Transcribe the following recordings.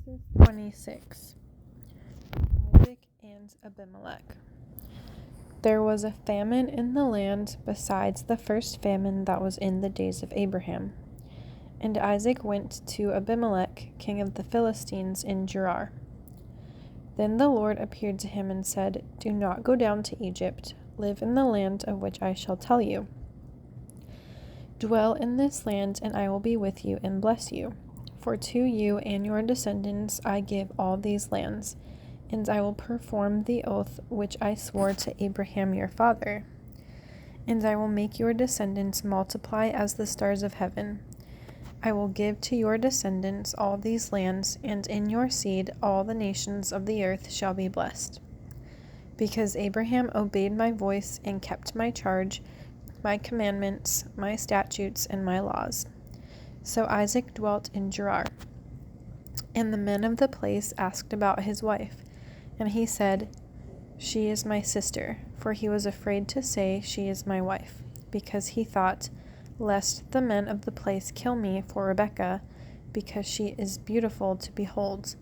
Genesis 26. Isaac and Abimelech. There was a famine in the land besides the first famine that was in the days of Abraham. And Isaac went to Abimelech, king of the Philistines, in Gerar. Then the Lord appeared to him and said, "Do not go down to Egypt. Live in the land of which I shall tell you. Dwell in this land, and I will be with you and bless you. For to you and your descendants I give all these lands, and I will perform the oath which I swore to Abraham your father. And I will make your descendants multiply as the stars of heaven. I will give to your descendants all these lands, and in your seed all the nations of the earth shall be blessed. Because Abraham obeyed my voice and kept my charge, my commandments, my statutes, and my laws." So Isaac dwelt in Gerar. And the men of the place asked about his wife, and he said, "She is my sister," for he was afraid to say, "She is my wife," because he thought, lest the men of the place kill me for Rebekah, because she is beautiful to behold.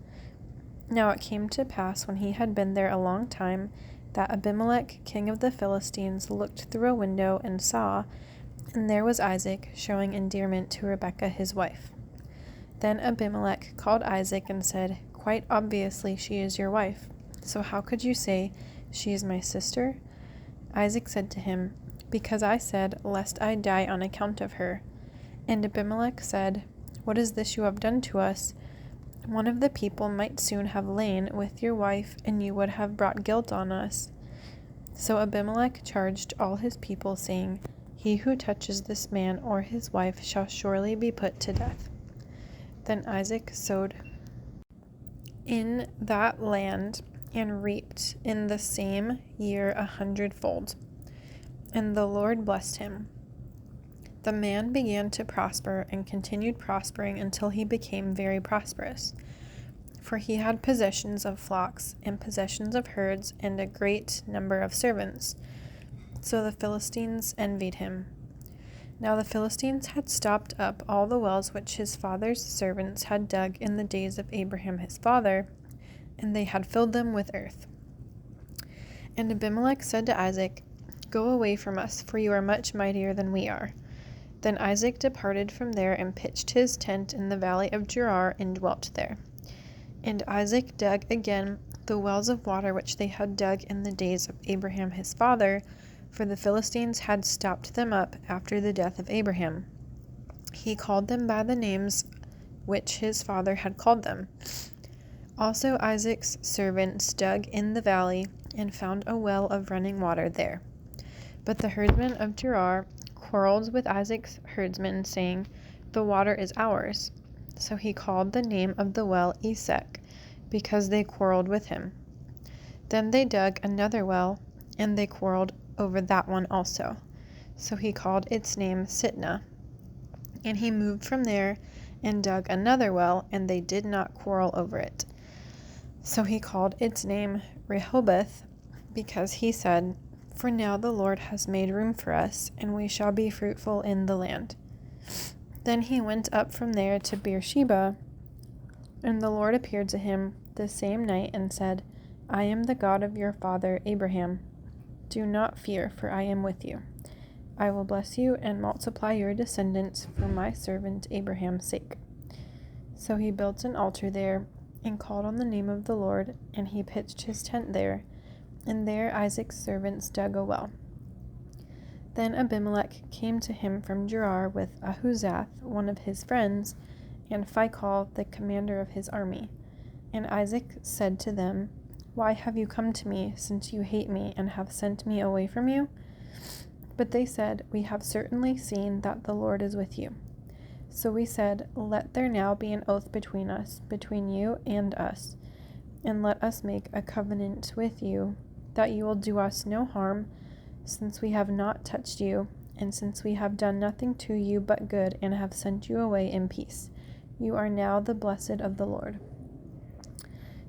Now it came to pass, when he had been there a long time, that Abimelech, king of the Philistines, looked through a window and saw, and there was Isaac, showing endearment to Rebekah his wife. Then Abimelech called Isaac and said, "Quite obviously she is your wife. So how could you say, 'She is my sister'?" Isaac said to him, "Because I said, lest I die on account of her." And Abimelech said, "What is this you have done to us? One of the people might soon have lain with your wife, and you would have brought guilt on us." So Abimelech charged all his people, saying, "He who touches this man or his wife shall surely be put to death." Then Isaac sowed in that land and reaped in the same year 100-fold. And the Lord blessed him. The man began to prosper and continued prospering until he became very prosperous. For he had possessions of flocks and possessions of herds and a great number of servants. So the Philistines envied him. Now the Philistines had stopped up all the wells which his father's servants had dug in the days of Abraham his father, and they had filled them with earth. And Abimelech said to Isaac, "Go away from us, for you are much mightier than we are." Then Isaac departed from there and pitched his tent in the valley of Gerar and dwelt there. And Isaac dug again the wells of water which they had dug in the days of Abraham his father, for the Philistines had stopped them up after the death of Abraham. He called them by the names which his father had called them. Also Isaac's servants dug in the valley and found a well of running water there. But the herdsmen of Gerar quarreled with Isaac's herdsmen, saying, "The water is ours." So he called the name of the well Esek, because they quarreled with him. Then they dug another well, and they quarreled over that one also. So he called its name Sitnah. And he moved from there and dug another well, and they did not quarrel over it. So he called its name Rehoboth, because he said, "For now the Lord has made room for us, and we shall be fruitful in the land." Then he went up from there to Beersheba, and the Lord appeared to him the same night and said, "I am the God of your father Abraham. Do not fear, for I am with you. I will bless you and multiply your descendants for my servant Abraham's sake." So he built an altar there and called on the name of the Lord, and he pitched his tent there, and there Isaac's servants dug a well. Then Abimelech came to him from Gerar with Ahuzath, one of his friends, and Phicol, the commander of his army. And Isaac said to them, "Why have you come to me, since you hate me and have sent me away from you?" But they said, "We have certainly seen that the Lord is with you." So we said, "Let there now be an oath between us, between you and us, and let us make a covenant with you, that you will do us no harm, since we have not touched you, and since we have done nothing to you but good, and have sent you away in peace. You are now the blessed of the Lord."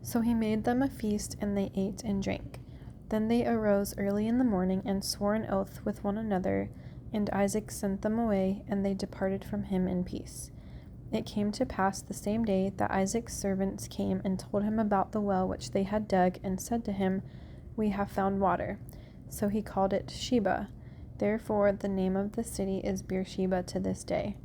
So he made them a feast, and they ate and drank. Then they arose early in the morning and swore an oath with one another, and Isaac sent them away, and they departed from him in peace. It came to pass the same day that Isaac's servants came and told him about the well which they had dug, and said to him, We have found water. So he called it Sheba. Therefore the name of the city is Beersheba to this day.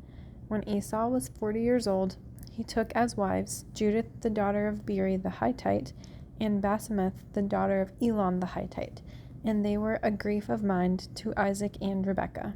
When Esau was 40 years old, he took as wives Judith the daughter of Beeri the Hittite, and Basemath the daughter of Elon the Hittite, and they were a grief of mind to Isaac and Rebekah.